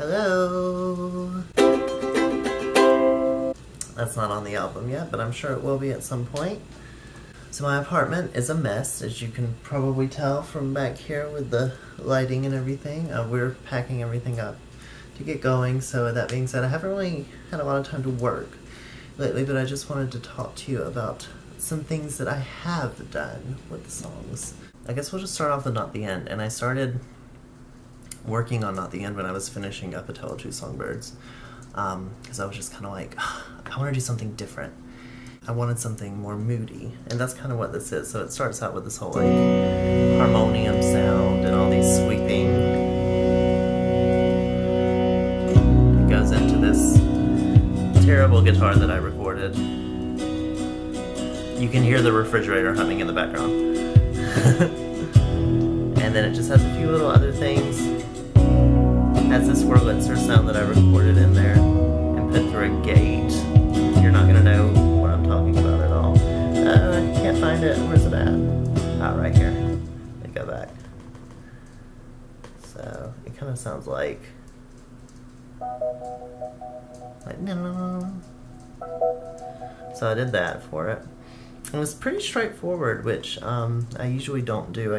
Hello! That's not on the album yet, but I'm sure it will be at some point. So my apartment is a mess, as you can probably tell from back here with the lighting and everything. We're packing everything up to get going, so with that being said, I haven't really had a lot of time to work lately, but I just wanted to talk to you about some things that I have done with the songs. I guess we'll just start off with Not the End, and I started working on Not the End when I was finishing up A Tale of Two Songbirds, because I was just kind of like, I want to do something different. I wanted something more moody, and that's kind of what this is. So it starts out with this whole like harmonium sound and all these sweeping. It goes into this terrible guitar that I recorded. You can hear the refrigerator humming in the background. And then it just has a few little other things. Has this Wurlitzer sound that I recorded in there and put through a gate. You're not gonna know what I'm talking about at all. I can't find it. Where's it at? Ah, right here. Let me go back. So it kind of sounds like no. So I did that for it. It was pretty straightforward, which I usually don't do.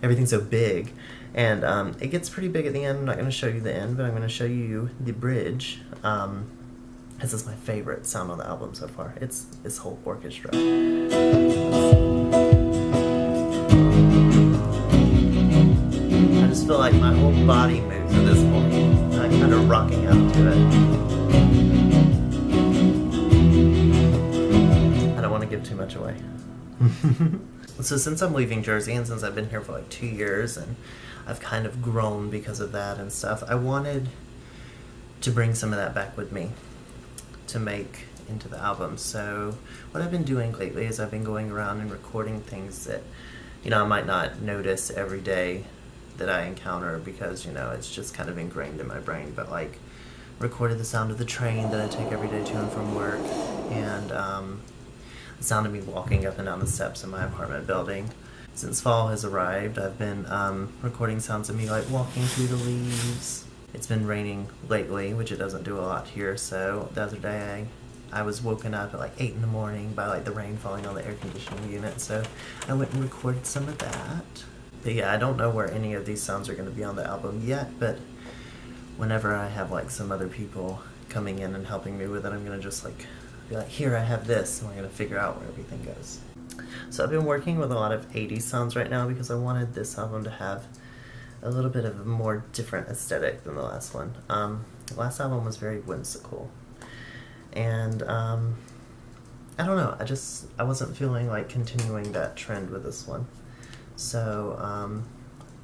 Everything's so big. And it gets pretty big at the end. I'm not going to show you the end, but I'm going to show you the bridge. This is my favorite sound on the album so far. It's this whole orchestra. I just feel like my whole body moves at this point. I'm kind of rocking out to it. I don't want to give too much away. So since I'm leaving Jersey and since I've been here for like 2 years and I've kind of grown because of that and stuff, I wanted to bring some of that back with me to make into the album. So what I've been doing lately is I've been going around and recording things that, I might not notice every day that I encounter because, it's just kind of ingrained in my brain, but like recorded the sound of the train that I take every day to and from work, and the sound of me walking up and down the steps in my apartment building. Since fall has arrived, I've been recording sounds of me like walking through the leaves. It's been raining lately, which it doesn't do a lot here, so the other day I was woken up at like 8 in the morning by like the rain falling on the air conditioning unit, so I went and recorded some of that. But yeah, I don't know where any of these sounds are going to be on the album yet, but whenever I have like some other people coming in and helping me with it, I'm going to just like be like, here, I have this, and we're going to figure out where everything goes. So I've been working with a lot of 80s sounds right now because I wanted this album to have a little bit of a more different aesthetic than the last one. The last album was very whimsical. And I don't know, I wasn't feeling like continuing that trend with this one. So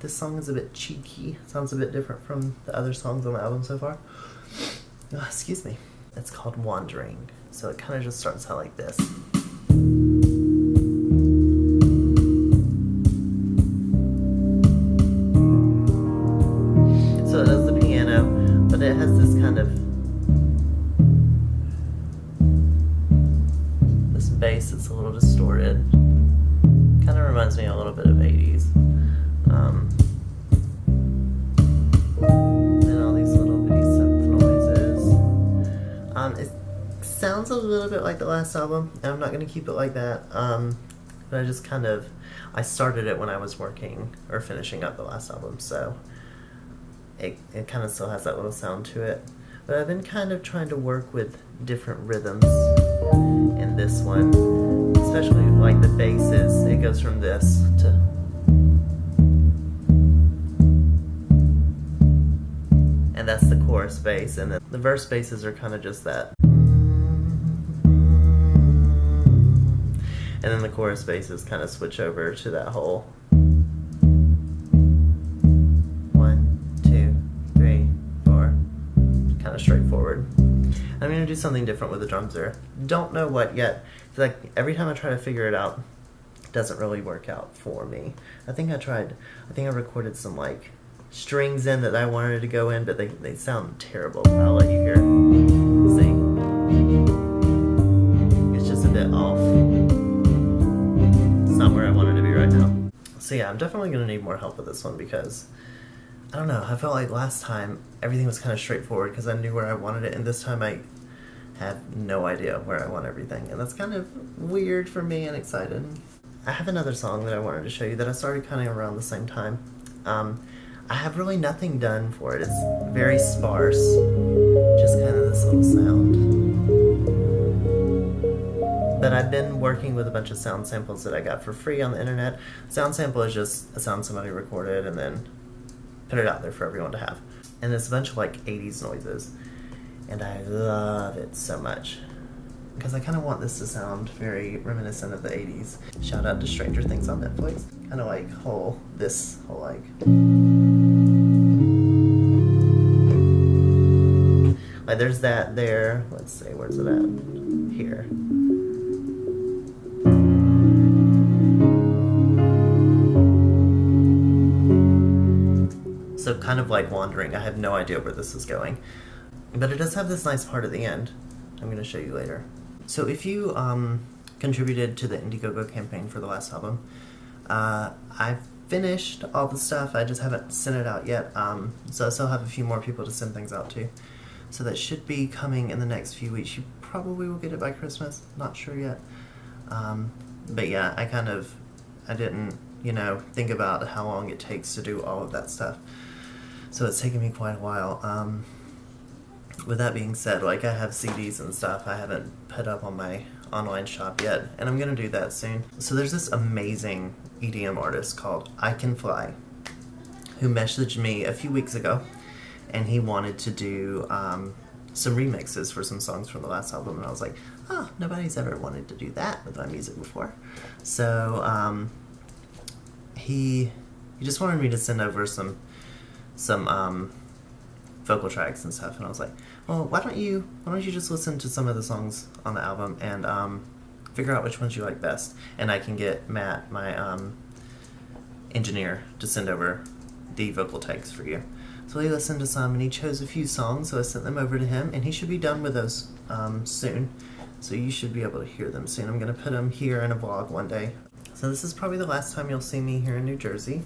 this song is a bit cheeky. Sounds a bit different from the other songs on the album so far. Oh, excuse me. It's called Wandering. So it kind of just starts out like this. So it does the piano, but it has this kind of this bass that's a little distorted. Kind of reminds me a little bit of 80s. And all these little bitty synth noises. It sounds a little bit like the last album, and I'm not going to keep it like that. But I started it when I was working or finishing up the last album, so it kind of still has that little sound to it. But I've been kind of trying to work with different rhythms in this one, especially like the basses. It goes from this to, and that's the chorus bass, and then the verse basses are kind of just that, and then the chorus basses kind of switch over to that whole 1, 2, 3, 4, kind of straightforward. I'm going to do something different with the drums there. Don't know what yet. It's like every time I try to figure it out, it doesn't really work out for me. I think I recorded some like strings in that I wanted to go in, but they sound terrible. I'll let you hear. See? It's just a bit off. It's not where I wanted to be right now. So yeah, I'm definitely going to need more help with this one because I don't know, I felt like last time everything was kind of straightforward because I knew where I wanted it, and this time I have no idea where I want everything, and that's kind of weird for me and exciting. I have another song that I wanted to show you that I started kind of around the same time. I have really nothing done for it. It's very sparse, just kind of this little sound. But I've been working with a bunch of sound samples that I got for free on the internet. Sound sample is just a sound somebody recorded and then put it out there for everyone to have. And it's a bunch of like 80s noises. And I love it so much. Because I kind of want this to sound very reminiscent of the 80s. Shout out to Stranger Things on Netflix. Kind of like this whole like... Like there's that there. Let's see, where's it at? Here. So kind of like wandering. I have no idea where this is going. But it does have this nice part at the end. I'm going to show you later. So if you contributed to the Indiegogo campaign for the last album, I've finished all the stuff. I just haven't sent it out yet. So I still have a few more people to send things out to. So that should be coming in the next few weeks. You probably will get it by Christmas. Not sure yet. But yeah, I didn't, think about how long it takes to do all of that stuff. So it's taken me quite a while. With that being said, like I have CDs and stuff I haven't put up on my online shop yet, and I'm gonna do that soon. So there's this amazing EDM artist called I Can Fly who messaged me a few weeks ago, and he wanted to do some remixes for some songs from the last album, and I was like, oh, nobody's ever wanted to do that with my music before. So he just wanted me to send over some vocal tracks and stuff, and I was like, well, why don't you just listen to some of the songs on the album and figure out which ones you like best, and I can get Matt, my engineer, to send over the vocal takes for you. So he listened to some and he chose a few songs, so I sent them over to him, and he should be done with those soon, so you should be able to hear them soon. I'm going to put them here in a vlog one day. So this is probably the last time you'll see me here in New Jersey.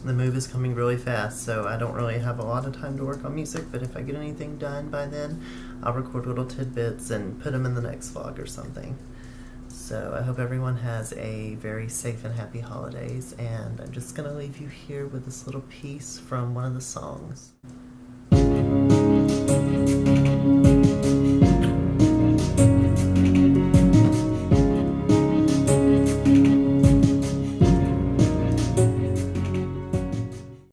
The move is coming really fast, so I don't really have a lot of time to work on music, but if I get anything done by then, I'll record little tidbits and put them in the next vlog or something. So I hope everyone has a very safe and happy holidays, and I'm just going to leave you here with this little piece from one of the songs.